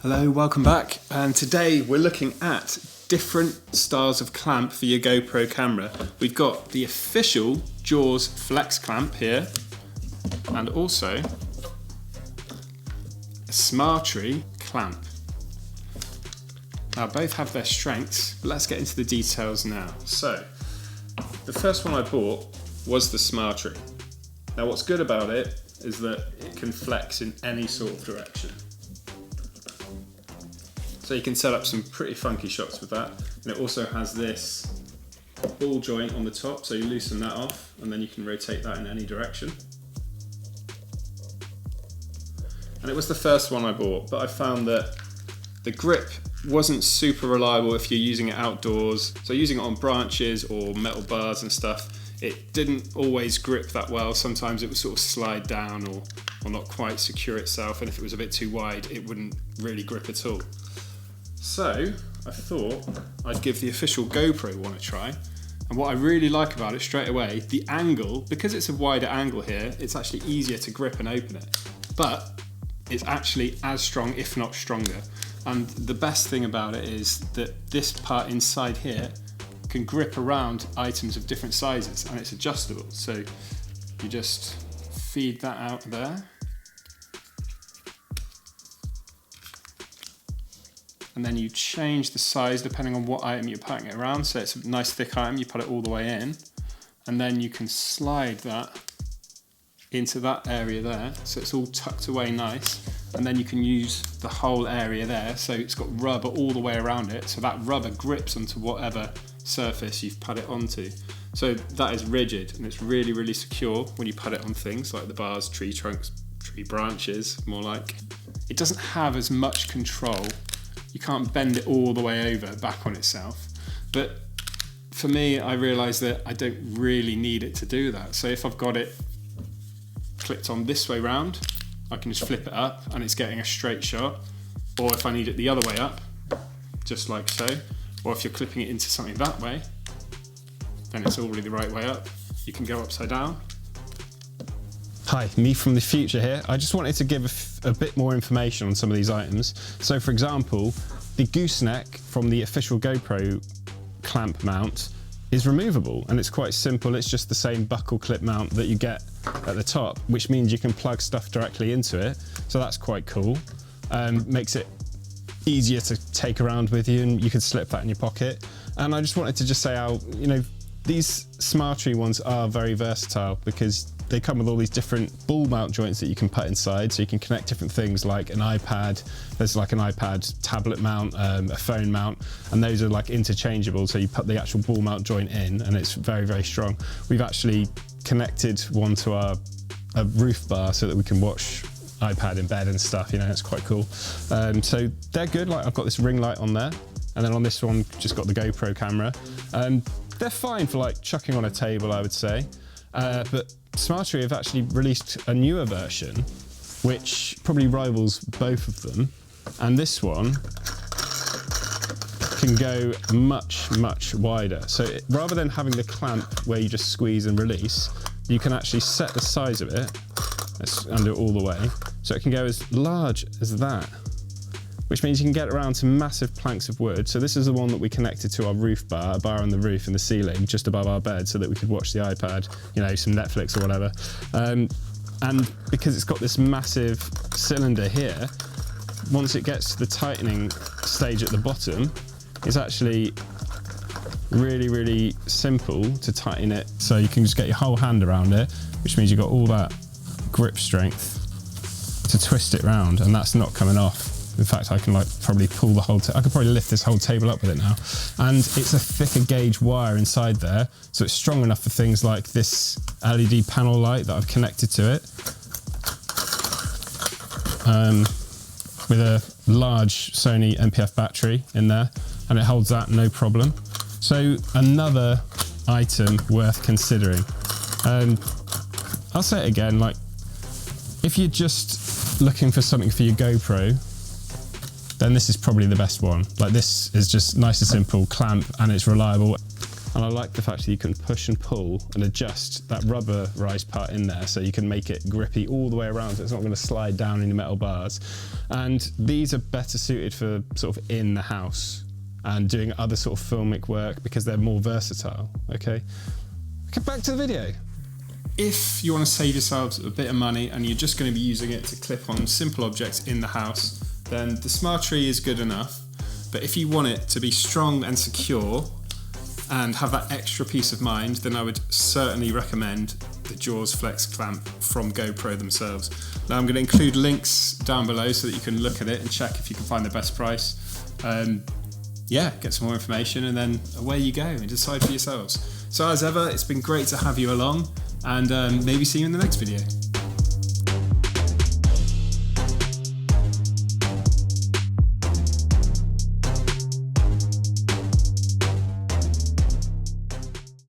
Hello, welcome back, and today we're looking at different styles of clamp for your GoPro camera. We've got the official Jaws Flex clamp here, and also a Smartree clamp. Now both have their strengths, but let's get into the details now. So, the first one I bought was the Smartree. Now what's good about it is that it can flex in any sort of direction. So you can set up some pretty funky shots with that. And it also has this ball joint on the top, so you loosen that off and then you can rotate that in any direction. And it was the first one I bought, but I found that the grip wasn't super reliable if you're using it outdoors. So using it on branches or metal bars and stuff, it didn't always grip that well. Sometimes it would sort of slide down or not quite secure itself, and if it was a bit too wide, it wouldn't really grip at all. So I thought I'd give the official GoPro one a try. And what I really like about it straight away, the angle, because it's a wider angle here, it's actually easier to grip and open it. But it's actually as strong, if not stronger. And the best thing about it is that this part inside here can grip around items of different sizes, and it's adjustable. So you just feed that out there. And then you change the size depending on what item you're putting it around. So it's a nice thick item, you put it all the way in, and then you can slide that into that area there, so it's all tucked away nice, and then you can use the whole area there, so it's got rubber all the way around it, so that rubber grips onto whatever surface you've put it onto. So that is rigid, and it's really, really secure when you put it on things like the bars, tree trunks, tree branches, more like. It doesn't have as much control. You can't bend it all the way over back on itself. But for me, I realised that I don't really need it to do that. So if I've got it clipped on this way round, I can just flip it up and it's getting a straight shot. Or if I need it the other way up, just like so. Or if you're clipping it into something that way, then it's already the right way up. You can go upside down. Hi, me from the future here. I just wanted to give a bit more information on some of these items. So for example, the gooseneck from the official GoPro clamp mount is removable, and it's quite simple. It's just the same buckle clip mount that you get at the top, which means you can plug stuff directly into it. So that's quite cool. Makes it easier to take around with you, and you can slip that in your pocket. And I just wanted to just say how, these Smartree ones are very versatile because they come with all these different ball mount joints that you can put inside, so you can connect different things like an iPad. There's like an iPad tablet mount, a phone mount, and those are like interchangeable, so you put the actual ball mount joint in and it's very, very strong. We've actually connected one to a roof bar so that we can watch iPad in bed and stuff, it's quite cool. So they're good. Like, I've got this ring light on there, and then on this one, just got the GoPro camera. They're fine for like chucking on a table, I would say. But Smartree have actually released a newer version, which probably rivals both of them. And this one can go much, much wider. So rather than having the clamp where you just squeeze and release, you can actually set the size of it. Let's undo it all the way. So it can go as large as that, which means you can get around to massive planks of wood. So this is the one that we connected to our roof bar, a bar on the roof in the ceiling, just above our bed, so that we could watch the iPad, some Netflix or whatever. And because it's got this massive cylinder here, once it gets to the tightening stage at the bottom, it's actually really, really simple to tighten it. So you can just get your whole hand around it, which means you've got all that grip strength to twist it around, and that's not coming off. In fact, I can probably pull the whole, I could probably lift this whole table up with it now. And it's a thicker gauge wire inside there, so it's strong enough for things like this LED panel light that I've connected to it. With a large Sony NPF battery in there, and it holds that no problem. So another item worth considering. I'll say it again, if you're just looking for something for your GoPro, then this is probably the best one. This is just nice and simple, clamp, and it's reliable. And I like the fact that you can push and pull and adjust that rubberized part in there so you can make it grippy all the way around so it's not going to slide down any metal bars. And these are better suited for sort of in the house and doing other sort of filmic work because they're more versatile, okay? Get back to the video. If you want to save yourselves a bit of money and you're just going to be using it to clip on simple objects in the house, then the Smartree is good enough. But if you want it to be strong and secure and have that extra peace of mind, then I would certainly recommend the Jaws Flex clamp from GoPro themselves. Now I'm going to include links down below so that you can look at it and check if you can find the best price. Yeah, get some more information and then away you go and decide for yourselves. So as ever, it's been great to have you along, and maybe see you in the next video.